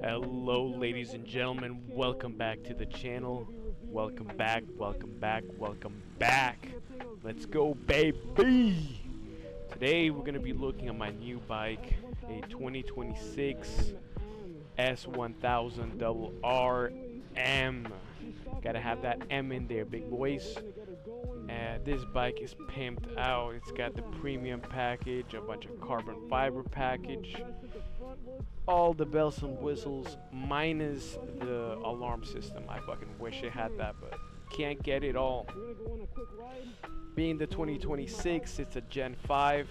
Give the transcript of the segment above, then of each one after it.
Hello ladies and gentlemen, welcome back to the channel. Welcome back, welcome back, welcome back. Let's go baby! Today we're going to be looking at my new bike, a 2026 S1000RR M. Gotta have that M in there, big boys. This bike is pimped out. It's got the premium package, a bunch of carbon fiber package, all the bells and whistles minus the alarm system. I fucking wish it had that, but can't get it all. Being the 2026, it's a Gen 5.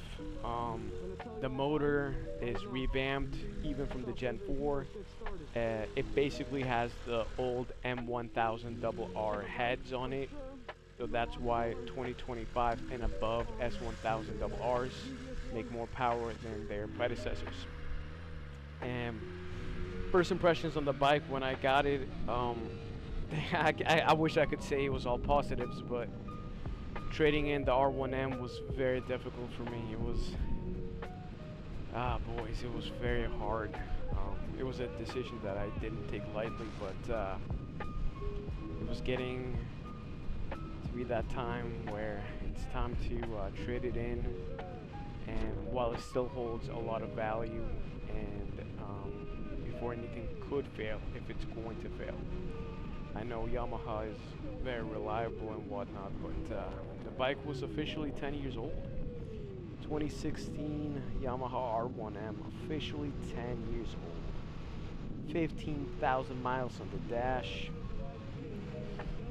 The motor is revamped even from the Gen 4. It basically has the old M1000RR heads on it. So that's why 2025 and above S1000RRs make more power than their predecessors. And first impressions on the bike when I got it, I wish I could say it was all positives, but trading in the R1M was very difficult for me. It was, boys, it was very hard. It was a decision that I didn't take lightly, but it was getting to be that time where it's time to trade it in. And while it still holds a lot of value, and before anything could fail, if it's going to fail, I know Yamaha is very reliable and whatnot, but the bike was officially 10 years old. 2016 Yamaha R1M, officially 10 years old. 15,000 miles on the dash.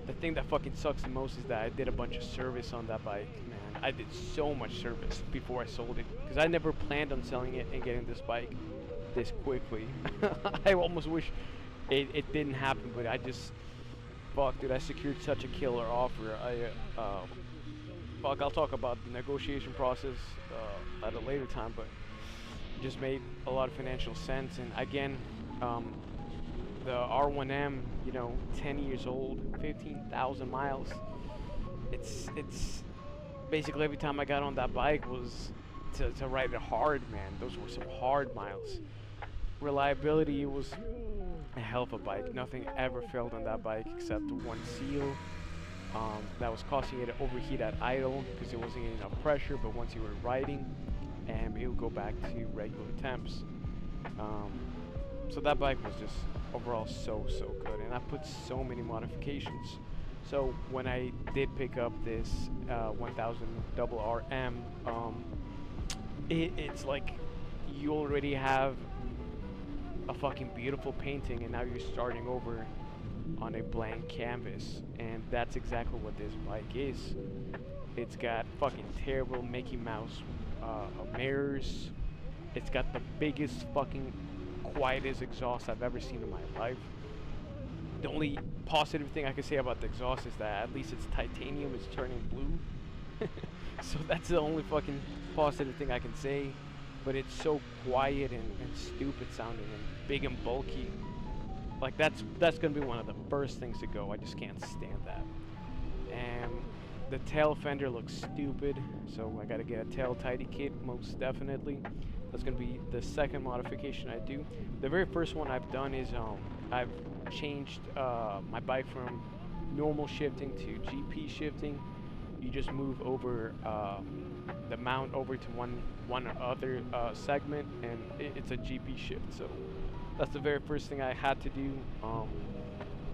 The thing that fucking sucks the most is that I did a bunch of service on that bike, man. I did so much service before I sold it, because I never planned on selling it and getting this bike this quickly. I almost wish it didn't happen, but I just, fuck, dude, I secured such a killer offer. Fuck, I'll talk about the negotiation process at a later time, but it just made a lot of financial sense. And again, the R1M, 10 years old, 15,000 miles. It's basically every time I got on that bike was to ride it hard, man. Those were some hard miles. Reliability, it was a hell of a bike. Nothing ever failed on that bike except one seal. That was causing it to overheat at idle because it wasn't getting enough pressure, but once you were riding, it would go back to regular temps. So that bike was just overall so good, and I put so many modifications. So when I did pick up this 1000RR M, it's like you already have a fucking beautiful painting, and now you're starting over on a blank canvas, and that's exactly what this bike is. It's got fucking terrible Mickey Mouse mirrors. It's got the biggest fucking quietest exhaust I've ever seen in my life. The only positive thing I can say about the exhaust is that at least it's titanium, it's turning blue. So that's the only fucking positive thing I can say. But it's so quiet and stupid sounding and big and bulky. Like that's gonna be one of the first things to go. I just can't stand that. And the tail fender looks stupid, so I gotta get a tail tidy kit, most definitely. That's gonna be the second modification I do. The very first one I've done is I've changed my bike from normal shifting to GP shifting. You just move over the mount over to one other segment, and it's a GP shift. So that's the very first thing I had to do,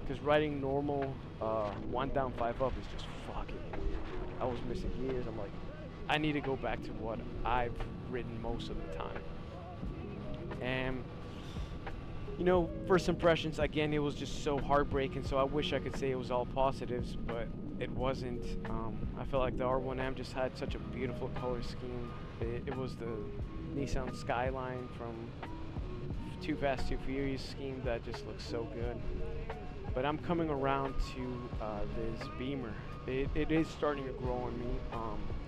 because riding normal 1 down 5 up is just fucking weird. I was missing gears. I'm like, I need to go back to what I've ridden most of the time. And first impressions, again, it was just so heartbreaking. So I wish I could say it was all positives, but it wasn't. I felt like the R1M just had such a beautiful color scheme. It was the Nissan Skyline from Too Fast, Too Furious scheme that just looks so good. But I'm coming around to this Beamer. It is starting to grow on me.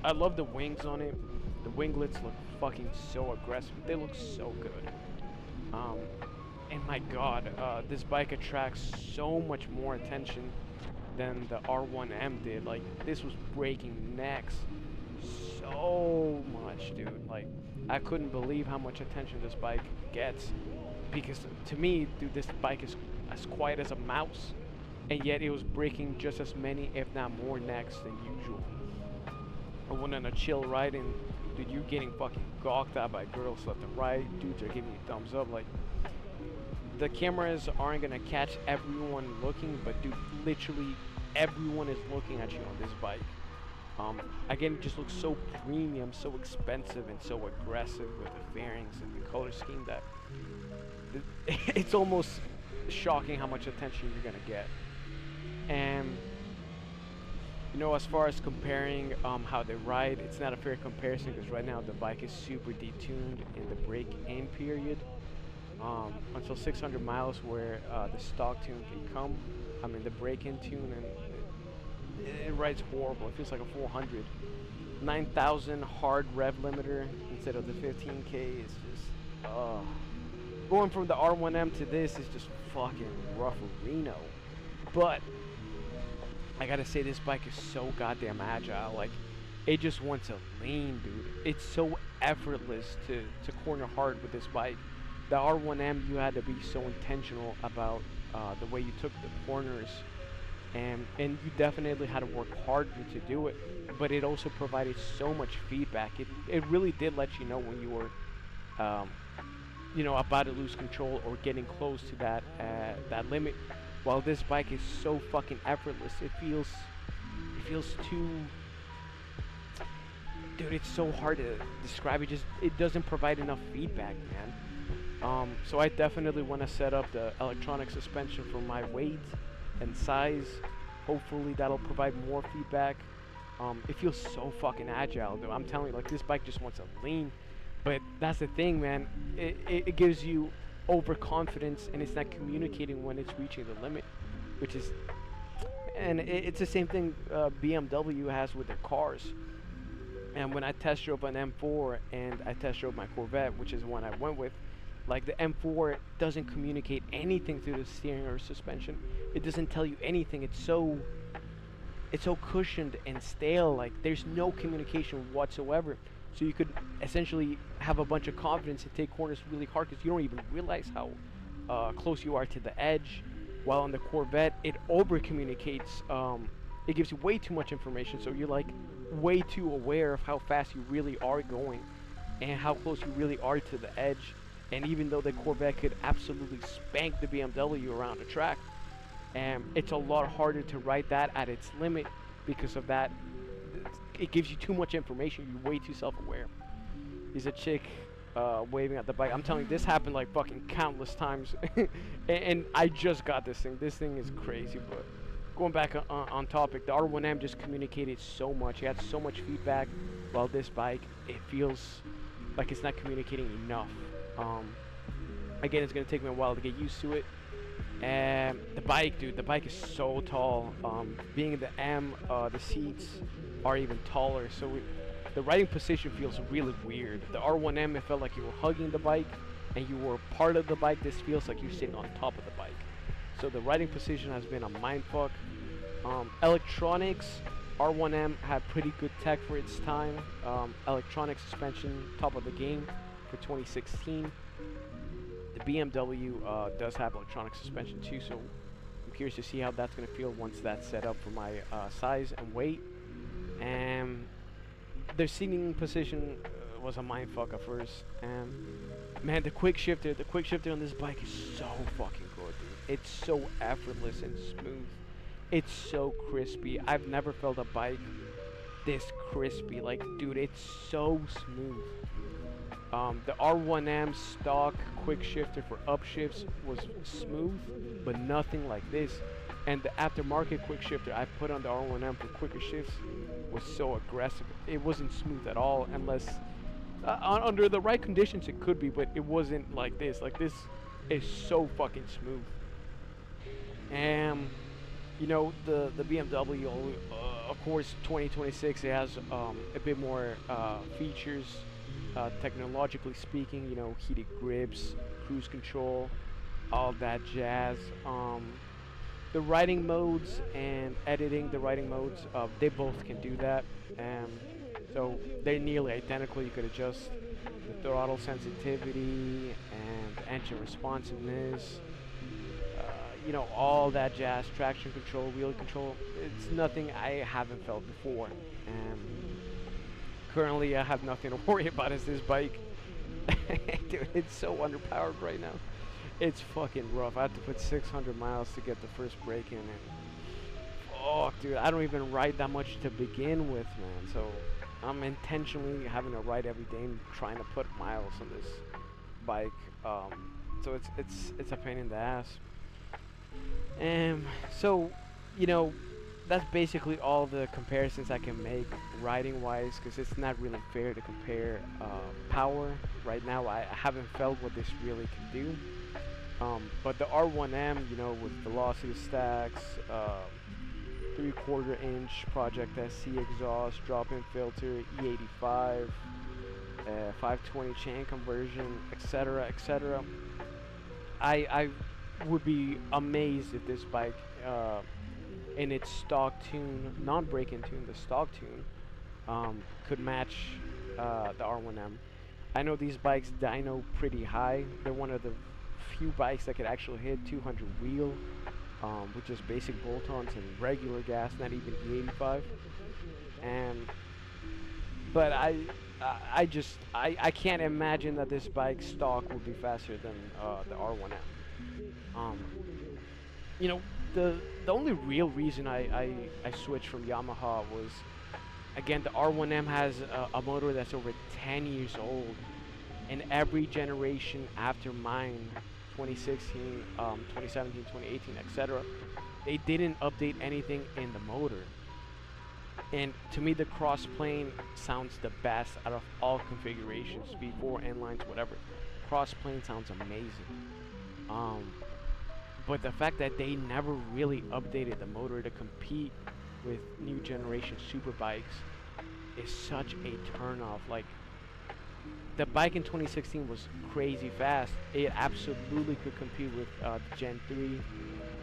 I love the wings on it. The winglets look fucking so aggressive. They look so good. And my god, this bike attracts so much more attention than the R1M did. Like, this was breaking necks so much, dude. Like, I couldn't believe how much attention this bike gets. because to me, dude, this bike is as quiet as a mouse, and yet it was breaking just as many, if not more, necks than usual. I went on a chill ride, and dude, you getting fucking gawked at by girls left and right. Dudes are giving you thumbs up. Like, the cameras aren't gonna catch everyone looking, but dude, literally everyone is looking at you on this bike. Again, it just looks so premium, so expensive, and so aggressive with the fairings and the color scheme that it's almost shocking how much attention you're gonna get. And you know, as far as comparing how they ride, it's not a fair comparison because right now the bike is super detuned in the break-in period. Until 600 miles where the stock tune can come. I mean the break-in tune, and it rides horrible. It feels like a 400. 9,000 hard rev limiter instead of the 15k is just going from the R1M to this is just fucking rough-a-reno. But I gotta say, this bike is so goddamn agile. Like, it just wants to lean, dude. It's so effortless to corner hard with this bike. The R1M, you had to be so intentional about the way you took the corners, and you definitely had to work harder to do it, but it also provided so much feedback. It really did let you know when you were about to lose control or getting close to that limit. While this bike is so fucking effortless, it feels too, dude, it's so hard to describe. It doesn't provide enough feedback, man. So I definitely want to set up the electronic suspension for my weight and size. Hopefully that'll provide more feedback. It feels so fucking agile, though. I'm telling you, like, this bike just wants to lean. But that's the thing, man. It gives you overconfidence, and it's not communicating when it's reaching the limit, which is, and it's the same thing BMW has with their cars. And when I test drove an M4 and I test drove my Corvette, which is the one I went with, like, the M4 doesn't communicate anything through the steering or suspension. It doesn't tell you anything. It's so cushioned and stale. Like, there's no communication whatsoever. So you could essentially have a bunch of confidence and take corners really hard because you don't even realize how close you are to the edge. While on the Corvette, it over communicates. It gives you way too much information, so you're like way too aware of how fast you really are going and how close you really are to the edge. And even though the Corvette could absolutely spank the BMW around the track, it's a lot harder to ride that at its limit because of that. It gives you too much information. You're way too self-aware. There's a chick waving at the bike. I'm telling you, this happened like fucking countless times. and I just got this thing. This thing is crazy. But going back on topic, the R1M just communicated so much. It had so much feedback. While this bike, it feels like it's not communicating enough. Again, it's going to take me a while to get used to it. And the bike, dude, the bike is so tall. Being the M, the seats are even taller, so the riding position feels really weird. The R1M, it felt like you were hugging the bike and you were part of the bike. This feels like you're sitting on top of the bike. So the riding position has been a mindfuck. Electronics, R1M had pretty good tech for its time. Electronic suspension, top of the game for 2016. The BMW does have electronic suspension too, so I'm curious to see how that's going to feel once that's set up for my size and weight. And their seating position was a mindfuck at first. And man, the quick shifter on this bike is so fucking good, dude. It's so effortless and smooth. It's so crispy. I've never felt a bike this crispy. Like, dude, it's so smooth. The R1M stock quick shifter for upshifts was smooth, but nothing like this. And the aftermarket quick shifter I put on the R1M for quicker shifts was so aggressive. It wasn't smooth at all, unless under the right conditions it could be, but it wasn't like this. Like, this is so fucking smooth. And you know, the BMW, of course, 2026, it has a bit more features. Technologically speaking, you know, heated grips, cruise control, all that jazz. The riding modes and editing the riding modes, they both can do that. So they're nearly identical. You could adjust the throttle sensitivity and and engine responsiveness, you know, all that jazz, traction control, wheel control. It's nothing I haven't felt before. And currently, I have nothing to worry about as this bike. Dude, it's so underpowered right now. It's fucking rough. I had to put 600 miles to get the first break in, and fuck, dude, I don't even ride that much to begin with, man. So I'm intentionally having to ride every day and trying to put miles on this bike. So it's a pain in the ass. So, you know, that's basically all the comparisons I can make riding wise, because it's not really fair to compare power. Right now I haven't felt what this really can do. But the R1M, you know, with velocity stacks, 3/4 inch Project SC exhaust, drop-in filter, E85, 520 chain conversion, etc., etc. I would be amazed if this bike, in its stock tune, non-break-in tune, the stock tune, could match the R1M. I know these bikes dyno pretty high. They're one of the few bikes that could actually hit 200 wheel, with just basic bolt-ons and regular gas, not even E85. And but I can't imagine that this bike stock would be faster than the R1M. You know, the only real reason I switched from Yamaha was, again, the R1M has a motor that's over 10 years old, and every generation after mine, 2016, 2017, 2018, etc., they didn't update anything in the motor. And to me, the cross plane sounds the best out of all configurations, V4, N-lines, whatever. Cross plane sounds amazing. But the fact that they never really updated the motor to compete with new generation super bikes is such a turnoff. Like, the bike in 2016 was crazy fast. It absolutely could compete with the Gen 3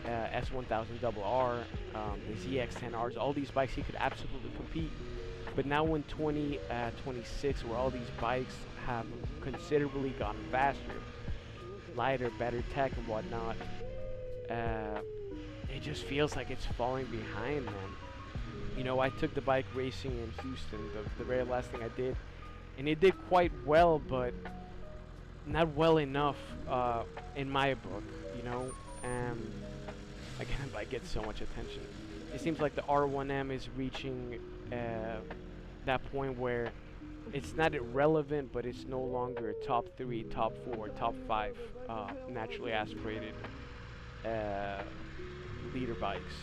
S1000RR, the ZX10Rs, all these bikes. He could absolutely compete. But now in 2026, where all these bikes have considerably gotten faster, lighter, better tech and whatnot, it just feels like it's falling behind, man. You know, I took the bike racing in Houston, the very last thing I did, and it did quite well, but not well enough in my book, you know. Again, the bike gets so much attention. It seems like the R1M is reaching that point where it's not irrelevant, but it's no longer top 3, top 4, top 5 naturally aspirated leader bikes.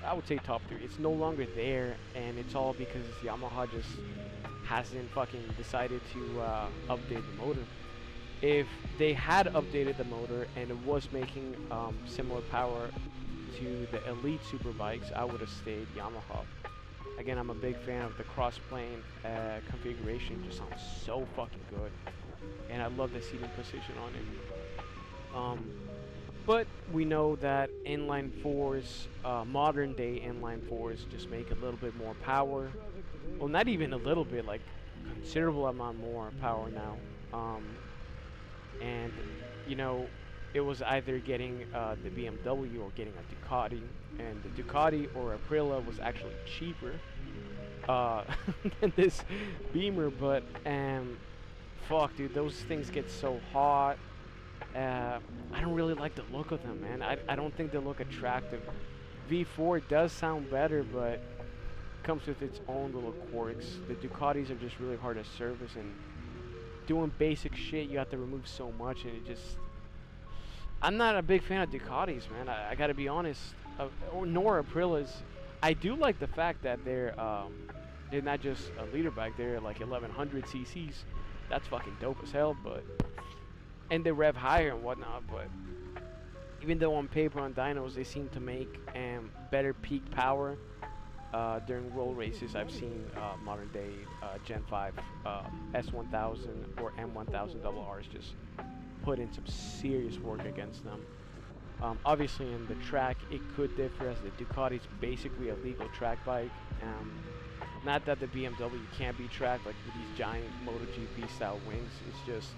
I would say top 3. It's no longer there, and it's all because Yamaha just hasn't fucking decided to update the motor. If they had updated the motor and it was making similar power to the elite super bikes, I would have stayed Yamaha. Again, I'm a big fan of the cross-plane configuration. It just sounds so fucking good, and I love the seating position on it. But we know that inline 4s, modern day inline 4s, just make a little bit more power. Well, not even a little bit, like considerable amount more power now. And you know, it was either getting the BMW or getting a Ducati, and the Ducati or Aprilia was actually cheaper than this Beamer. But fuck, dude, those things get so hot. I don't really like the look of them, man. I don't think they look attractive. V4 does sound better, but comes with its own little quirks. The Ducatis are just really hard to service, and doing basic shit you have to remove so much, and it just... I'm not a big fan of Ducatis, man. I gotta be honest. Nor Aprilias. I do like the fact that they're not just a leader bike, they're like 1100 cc's. That's fucking dope as hell, but... And they rev higher and whatnot, but... Even though on paper, on dynos, they seem to make better peak power during roll races. I've seen modern day Gen 5 S1000 or M1000RRs just put in some serious work against them. Obviously in the track it could differ, as the Ducati's basically a legal track bike. Not that the BMW can't be tracked like with these giant MotoGP style wings. It's just,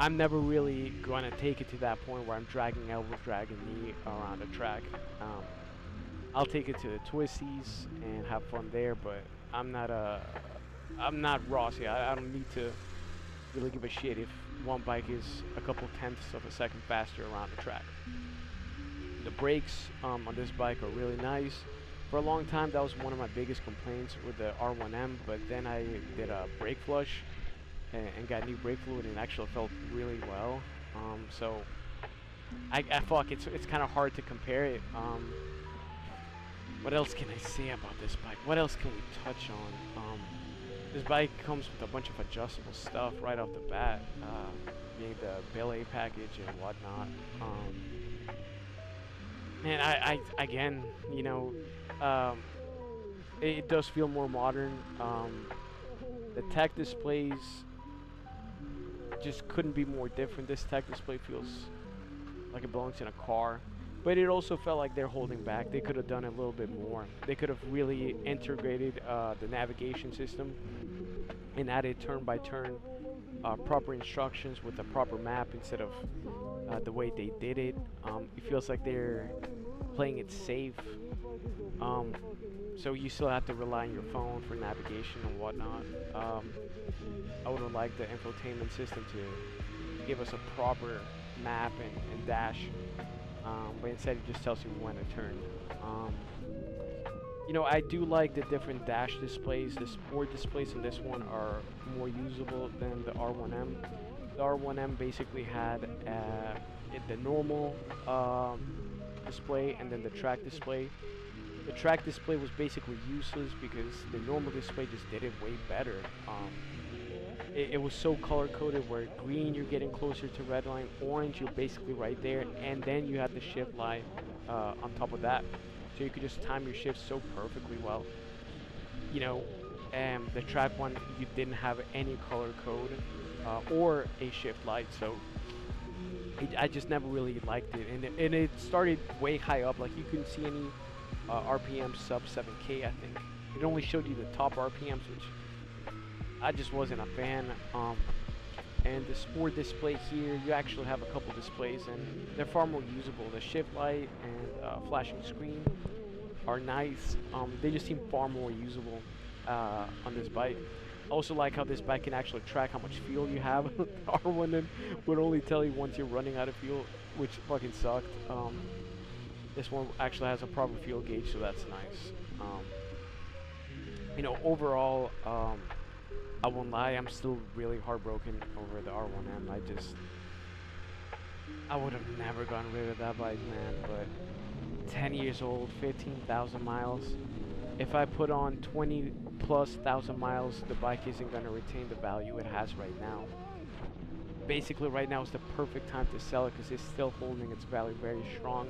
I'm never really going to take it to that point where I'm dragging elbow, dragging knee around the track. Um, I'll take it to the twisties and have fun there, but I'm not I'm not Rossi. I don't need to really give a shit if one bike is a couple tenths of a second faster around the track. The brakes on this bike are really nice. For a long time, that was one of my biggest complaints with the R1M, but then I did a brake flush and got new brake fluid, and it actually felt really well. So I fuck, it's kind of hard to compare it. What else can I say about this bike? What else can we touch on? This bike comes with a bunch of adjustable stuff right off the bat, being the belay package and whatnot. Man, I again, you know, it does feel more modern. The tech displays just couldn't be more different. This tech display feels like it belongs in a car, but it also felt like they're holding back. They could have done a little bit more. They could have really integrated the navigation system and added turn-by-turn proper instructions with a proper map instead of the way they did it. It feels like they're playing it safe. So you still have to rely on your phone for navigation and whatnot. I would have liked the infotainment system to give us a proper map and dash, but instead it just tells you when to turn. You know, I do like the different dash displays. The sport displays in this one are more usable than the R1M. The R1M basically had the normal display and then the track display. The track display was basically useless because the normal display just did it way better. It was so color coded where green you're getting closer to red line, orange you're basically right there, and then you had the shift light on top of that. So you could just time your shifts so perfectly well. You know, the track one, you didn't have any color code or a shift light, so I just never really liked it. And it started way high up, like you couldn't see any RPM sub 7K, I think. It only showed you the top RPMs, which I just wasn't a fan. And the sport display here, you actually have a couple displays and they're far more usable. The shift light and flashing screen are nice. They just seem far more usable on this bike. I also like how this bike can actually track how much fuel you have. R1M would only tell you once you're running out of fuel, which fucking sucked. This one actually has a proper fuel gauge, so that's nice. You know, overall, I won't lie, I'm still really heartbroken over the R1M. I would have never gotten rid of that bike, man, but 10 years old, 15,000 miles. If I put on 20 plus thousand miles, the bike isn't going to retain the value it has right now. Basically, right now is the perfect time to sell it because it's still holding its value very strong.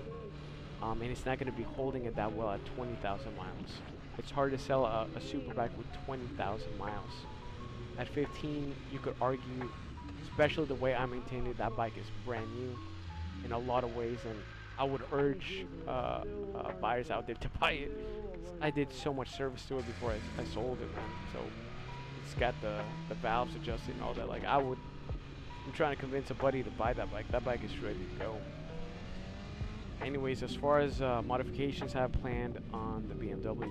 And it's not going to be holding it that well at 20,000 miles. It's hard to sell a super bike with 20,000 miles. At 15, you could argue, especially the way I maintain it, that bike is brand new in a lot of ways, and I would urge buyers out there to buy it. I did so much service to it before I sold it, man. So it's got the valves adjusted and all that. Like I'm trying to convince a buddy to buy that bike. That bike is ready to go. Anyways, as far as modifications I have planned on the BMW,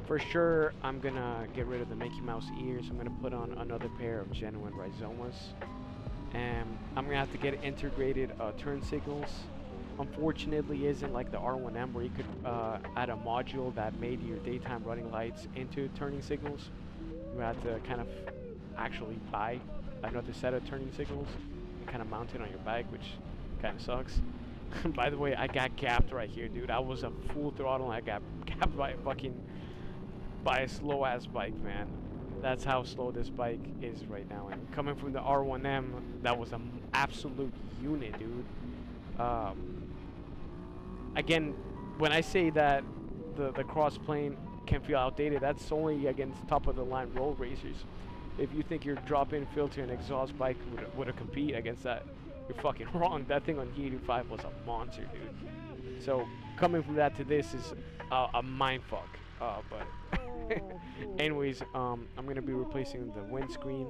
for sure I'm gonna get rid of the Mickey Mouse ears. I'm gonna put on another pair of genuine rhizomas, and I'm gonna have to get integrated turn signals. Unfortunately, it isn't like the R1M where you could add a module that made your daytime running lights into turning signals. You have to kind of actually buy another set of turning signals and kind of mount it on your bike, which kind of sucks. By the way, I got gapped right here, dude. I was a full throttle and I got gapped by a slow ass bike, man. That's how slow this bike is right now. And coming from the R1M, that was an absolute unit, dude. Again, when I say that the cross plane can feel outdated, that's only against top of the line road racers. If you think your drop-in filter and exhaust bike would compete against that, you're fucking wrong. That thing on E85 was a monster, dude. So coming from that to this is a mind fuck. But anyways, I'm gonna be replacing the windscreen.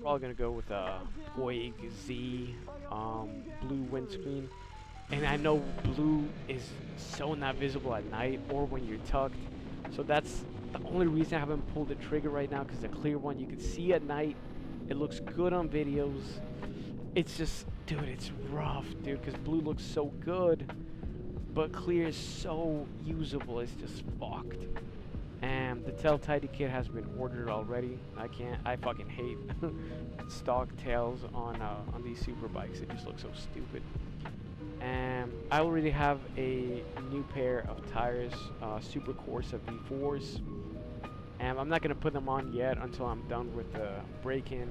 Probably gonna go with a Boyg Z blue windscreen. And I know blue is so not visible at night or when you're tucked. So that's the only reason I haven't pulled the trigger right now, because the clear one you can see at night. It looks good on videos. It's just, dude, it's rough, dude, because blue looks so good, but clear is so usable. It's just fucked. And the tail tidy kit has been ordered already. I fucking hate stock tails on these super bikes. It just looks so stupid. And I already have a new pair of tires, Super Corsa V4s. And I'm not gonna put them on yet until I'm done with the break-in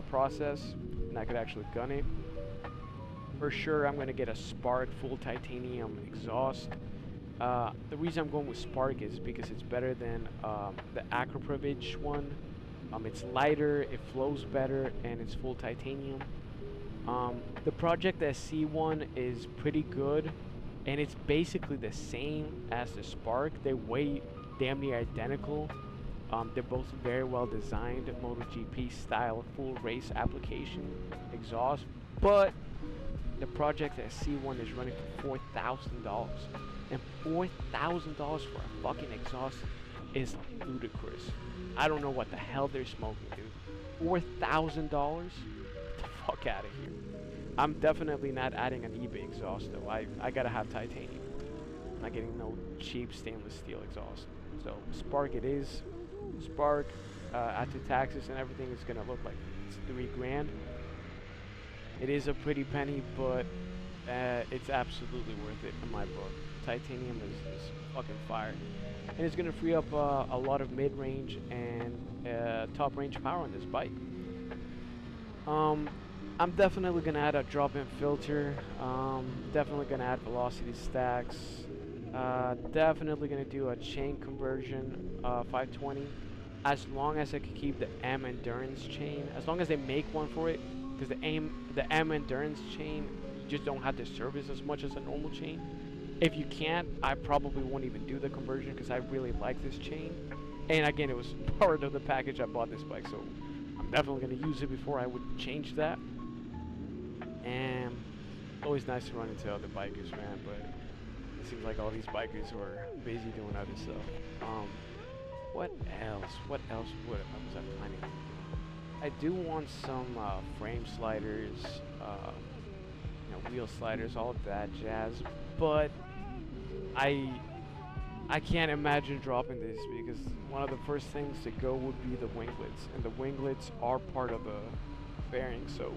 process, and I could actually gun it. For sure, I'm gonna get a Spark full titanium exhaust. The reason I'm going with Spark is because it's better than the Acroprivilege one. It's lighter, it flows better, and it's full titanium. The Project SC one is pretty good, and it's basically the same as the Spark. They weigh damn near identical. They're both very well designed, MotoGP style, full race application exhaust, but the Project SC one is running for $4,000, and $4,000 for a fucking exhaust is ludicrous. I don't know what the hell they're smoking, dude. $4,000? Get the fuck out of here. I'm definitely not adding an eBay exhaust though. I gotta have titanium. I'm not getting no cheap stainless steel exhaust. So Spark it is. Spark after taxes and everything is gonna look like it's $3,000. It is a pretty penny, but it's absolutely worth it in my book. Titanium is fucking fire, and it's gonna free up a lot of mid-range and top-range power on this bike. I'm definitely gonna add a drop-in filter. Definitely gonna add velocity stacks. Definitely gonna do a chain conversion 520, as long as I can keep the M endurance chain. As long as they make one for it, because the M endurance chain, you just don't have to service as much as a normal chain. If you can't, I probably won't even do the conversion because I really like this chain. And again, it was part of the package I bought this bike, so I'm definitely gonna use it before I would change that. And it's always nice to run into other bikers, man, but it seems like all these bikers are busy doing other stuff. What else? What else was I planning on doing? I do want some frame sliders, wheel sliders, all of that jazz, but I can't imagine dropping this because one of the first things to go would be the winglets, and the winglets are part of the fairing, so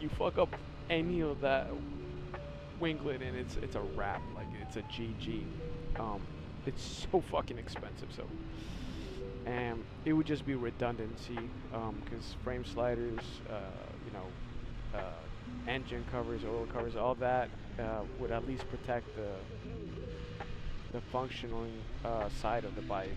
you fuck up any of that winglet and it's a wrap, like it's a GG. It's so fucking expensive, so and it would just be redundancy, because frame sliders, engine covers, oil covers, all that would at least protect the functioning side of the bike.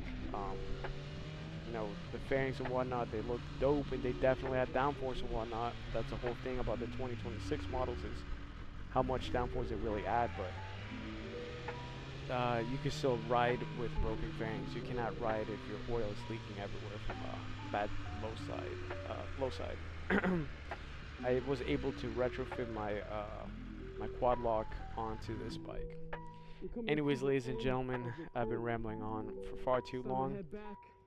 The fairings and whatnot, they look dope, and they definitely had downforce and whatnot. That's the whole thing about the 2026 models, is how much downforce they really add, but you can still ride with broken fairings. You cannot ride if your oil is leaking everywhere from bad low side. I was able to retrofit my my quad lock onto this bike. Anyways, ladies and gentlemen, I've been rambling on for far too long.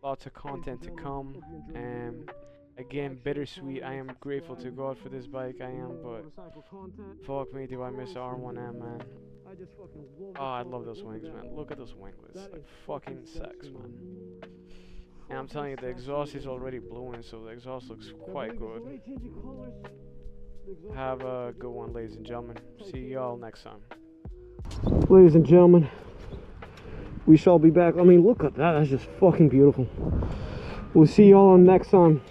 Lots of content to come, and again, bittersweet. I am grateful to God for this bike, I am, but fuck me, do I miss R1M, man. Oh, I love those wings, man. Look at those winglets, like fucking sex, man. And I'm telling you, the exhaust is already blowing, so the exhaust looks quite good. Have a good one, ladies and gentlemen. See y'all next time. Ladies and gentlemen, we shall be back. I mean, look at that. That's just fucking beautiful. We'll see y'all on next time.